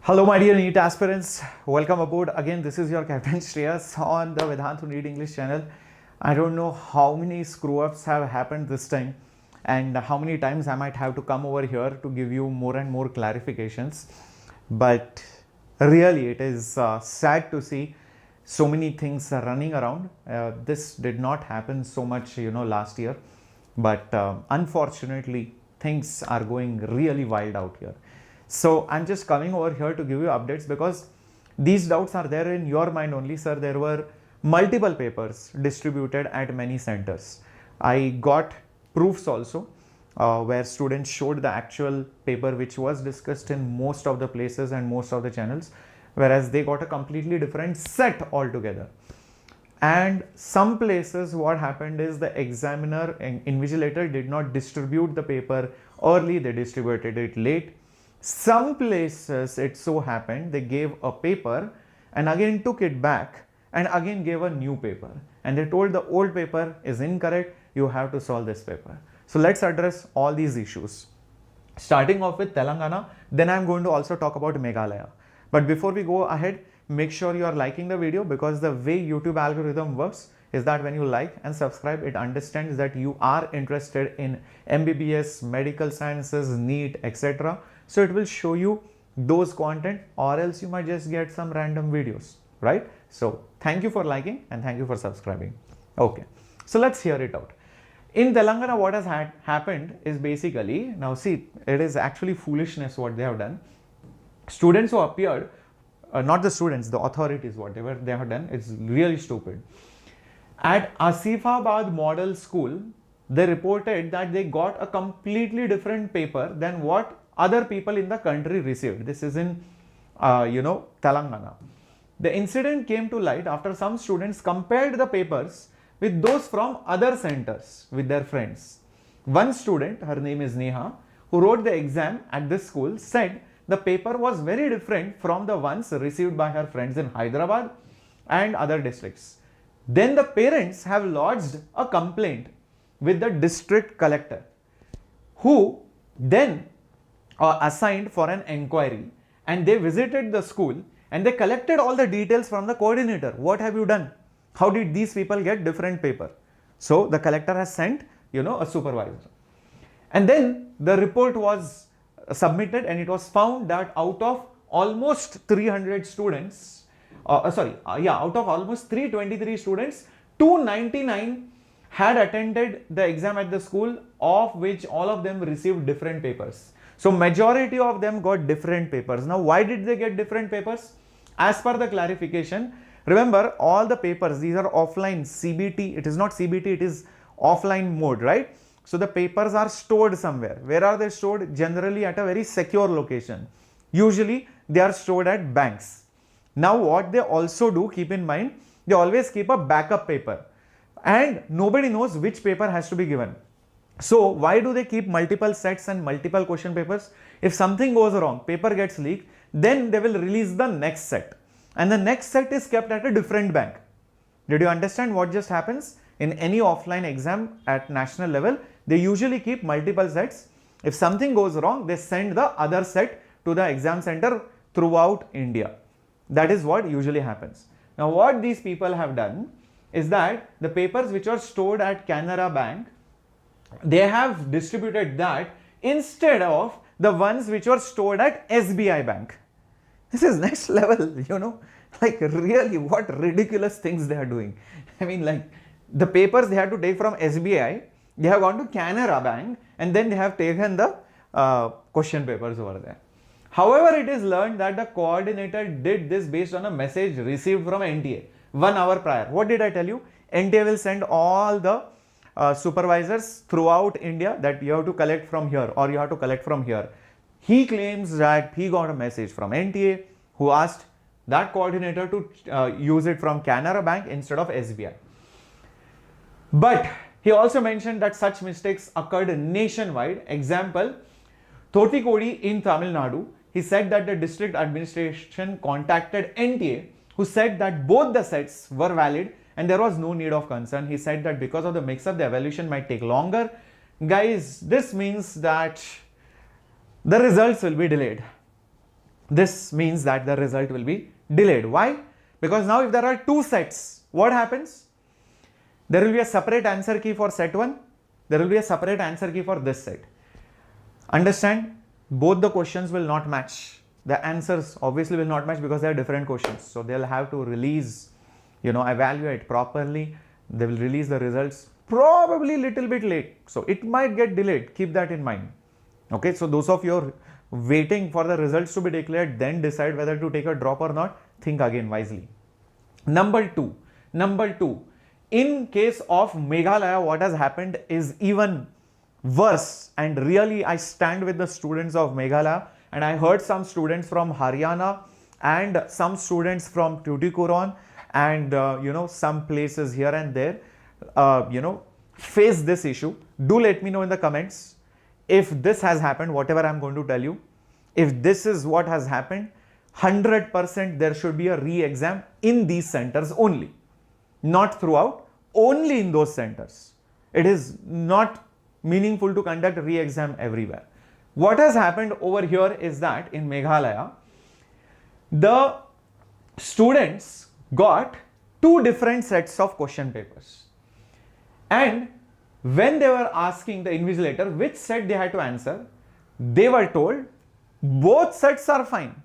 Hello, my dear NEET aspirants. Welcome aboard. Again, this is your Captain Shreyas on the Vedantu NEET English channel. I don't know how many screw-ups have happened this time and how many times I might have to come over here to give you more and more clarifications. But really, it is sad to see so many things running around. This did not happen so much, last year. But unfortunately, things are going really wild out here. So I'm just coming over here to give you updates because these doubts are there in your mind only, sir. There were multiple papers distributed at many centers. I got proofs also where students showed the actual paper which was discussed in most of the places and most of the channels, whereas they got a completely different set altogether. And some places what happened is the examiner and invigilator did not distribute the paper early, they distributed it late. Some places it so happened they gave a paper and again took it back and again gave a new paper, and they told the old paper is incorrect, you have to solve this paper. So let's address all these issues. Starting off with Telangana, then I'm going to also talk about Meghalaya. But before we go ahead, make sure you are liking the video, because the way YouTube algorithm works is that when you like and subscribe, it understands that you are interested in MBBS, medical sciences, NEET, etc. So it will show you those content, or else you might just get some random videos, right? So thank you for liking and thank you for subscribing. Okay, so let's hear it out. In Telangana, what has happened is basically, now see, it is actually foolishness what they have done. Students who appeared, not the students, the authorities, whatever they have done, it's really stupid. At Asifabad Model School, they reported that they got a completely different paper than what other people in the country received. This is in, Telangana. The incident came to light after some students compared the papers with those from other centers with their friends. One student, her name is Neha, who wrote the exam at this school, said the paper was very different from the ones received by her friends in Hyderabad and other districts. Then the parents have lodged a complaint with the district collector, who then assigned for an inquiry, and they visited the school and they collected all the details from the coordinator. What have you done? How did these people get different paper? So the collector has sent, a supervisor. And then the report was submitted, and it was found that out of almost 300 students, out of almost 323 students, 299 had attended the exam at the school, of which all of them received different papers. So majority of them got different papers. Now, why did they get different papers? As per the clarification, remember all the papers, these are offline CBT. It is not CBT, it is offline mode, right? So the papers are stored somewhere. Where are they stored? Generally at a very secure location. Usually they are stored at banks. Now what they also do, keep in mind, they always keep a backup paper, and nobody knows which paper has to be given. So why do they keep multiple sets and multiple question papers? If something goes wrong, paper gets leaked, then they will release the next set, and the next set is kept at a different bank. Did you understand what just happens? In any offline exam at national level, they usually keep multiple sets. If something goes wrong, they send the other set to the exam center throughout India. That is what usually happens. Now what these people have done is that the papers which are stored at Canara Bank, they have distributed that instead of the ones which were stored at SBI Bank. This is next level, like really what ridiculous things they are doing. I mean, like the papers they had to take from SBI, they have gone to Canara Bank, and then they have taken the question papers over there. However, it is learned that the coordinator did this based on a message received from NTA 1 hour prior. What did I tell you? NTA will send all the supervisors throughout India that you have to collect from here or you have to collect from here. He claims that he got a message from NTA, who asked that coordinator to use it from Canara Bank instead of SBI. But he also mentioned that such mistakes occurred nationwide. Example, Thotikodi in Tamil Nadu, he said that the district administration contacted NTA, who said that both the sets were valid and there was no need of concern. He said that because of the mix-up, the evaluation might take longer. Guys, this means that the results will be delayed. this means that the result will be delayed. Why? Because now if there are two sets, what happens? There will be a separate answer key for set 1. There will be a separate answer key for this set. Understand? Both the questions will not match. The answers obviously will not match because they are different questions. So they'll have to release, evaluate properly. They will release the results probably little bit late. So it might get delayed. Keep that in mind. Okay. So those of you are waiting for the results to be declared, then decide whether to take a drop or not. Think again wisely. Number two, in case of Meghalaya, what has happened is even worse, and really I stand with the students of Meghalaya, and I heard some students from Haryana and some students from Tuticorin and some places here and there face this issue. Do let me know in the comments if this has happened, whatever I am going to tell you. If this is what has happened, 100% there should be a re-exam in these centers only, not throughout, only in those centers. It is not meaningful to conduct re-exam everywhere. What has happened over here is that in Meghalaya, the students got two different sets of question papers, and when they were asking the invigilator which set they had to answer, they were told both sets are fine.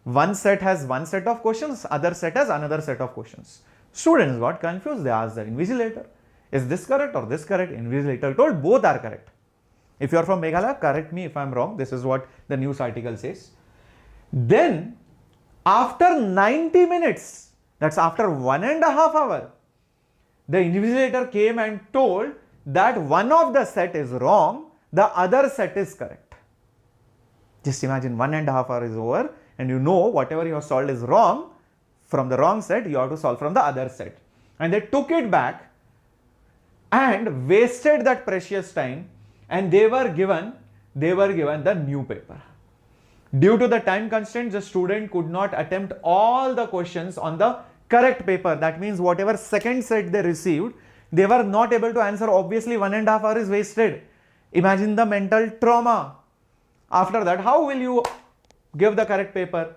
One set has one set of questions, other set has another set of questions. Students got confused. They asked the invigilator, is this correct or this correct? Invigilator told both are correct. If you are from Meghalaya, correct me if I am wrong. This is what the news article says. Then after 90 minutes, that's after 1.5 hours, the invigilator came and told that one of the set is wrong, the other set is correct. Just imagine 1.5 hours is over and whatever you have solved is wrong. From the wrong set, you have to solve from the other set. And they took it back and wasted that precious time, and they were given the new paper. Due to the time constraints, the student could not attempt all the questions on the correct paper. That means whatever second set they received, they were not able to answer. Obviously 1.5 hours is wasted. Imagine the mental trauma. After that, how will you give the correct paper?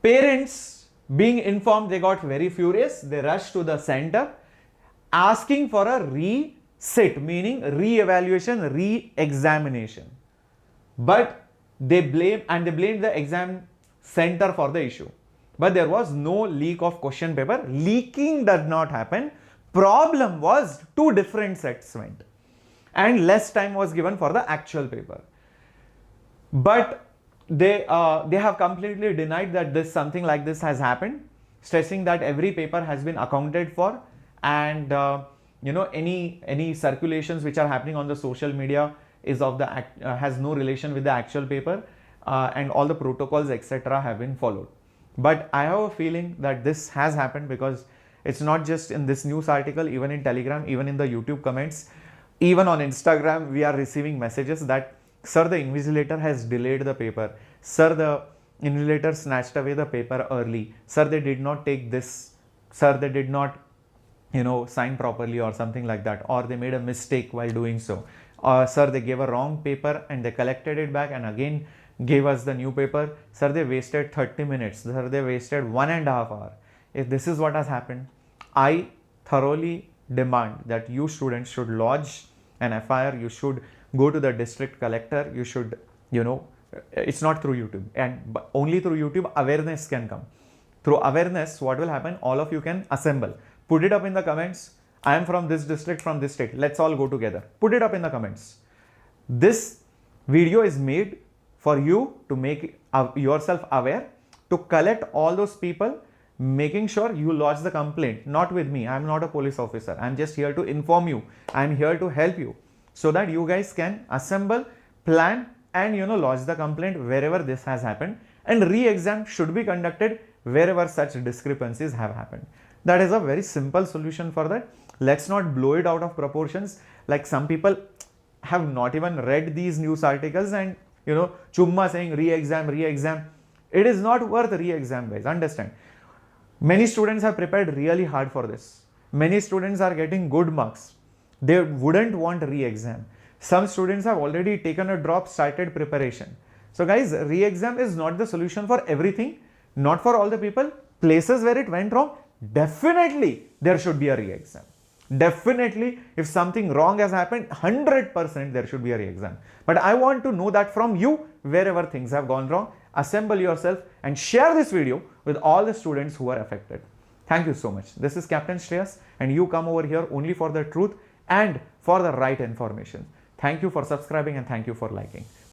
Parents, being informed, they got very furious. They rushed to the center asking for a resit, meaning re-evaluation, re-examination. But they blamed the exam center for the issue. But there was no leak of question paper. Leaking did not happen. Problem was two different sets went and less time was given for the actual paper. But they have completely denied that something like this has happened, stressing that every paper has been accounted for, and any circulations which are happening on the social media is has no relation with the actual paper, and all the protocols etc. have been followed. But I have a feeling that this has happened because it's not just in this news article, even in Telegram, even in the YouTube comments, even on Instagram, we are receiving messages that, sir, the invigilator has delayed the paper. Sir, the invigilator snatched away the paper early. Sir, they did not take this. Sir, they did not, sign properly or something like that. Or they made a mistake while doing so. Or, sir, they gave a wrong paper and they collected it back and again gave us the new paper. Sir, they wasted 30 minutes. Sir, they wasted 1.5 hours. If this is what has happened, I thoroughly demand that you students should lodge an FIR. You should go to the district collector. You should, it's not through YouTube, and only through YouTube awareness can come. Through awareness, what will happen? All of you can assemble. Put it up in the comments. I am from this district, from this state. Let's all go together. Put it up in the comments. This video is made for you to make yourself aware, to collect all those people, making sure you lodge the complaint. Not with me. I am not a police officer. I am just here to inform you. I am here to help you so that you guys can assemble, plan, and lodge the complaint wherever this has happened, and re-exam should be conducted wherever such discrepancies have happened. That is a very simple solution for that. Let's not blow it out of proportions. Like some people have not even read these news articles and chumma saying re-exam. It is not worth re-exam, guys. Understand? Many students have prepared really hard for this. Many students are getting good marks. They wouldn't want re-exam. Some students have already taken a drop, started preparation. So guys, re-exam is not the solution for everything, not for all the people. Places where it went wrong, definitely there should be a re-exam. Definitely, if something wrong has happened, 100% there should be a re-exam. But I want to know that from you, wherever things have gone wrong. Assemble yourself and share this video with all the students who are affected. Thank you so much. This is Captain Shreyas, and you come over here only for the truth and for the right information. Thank you for subscribing and thank you for liking.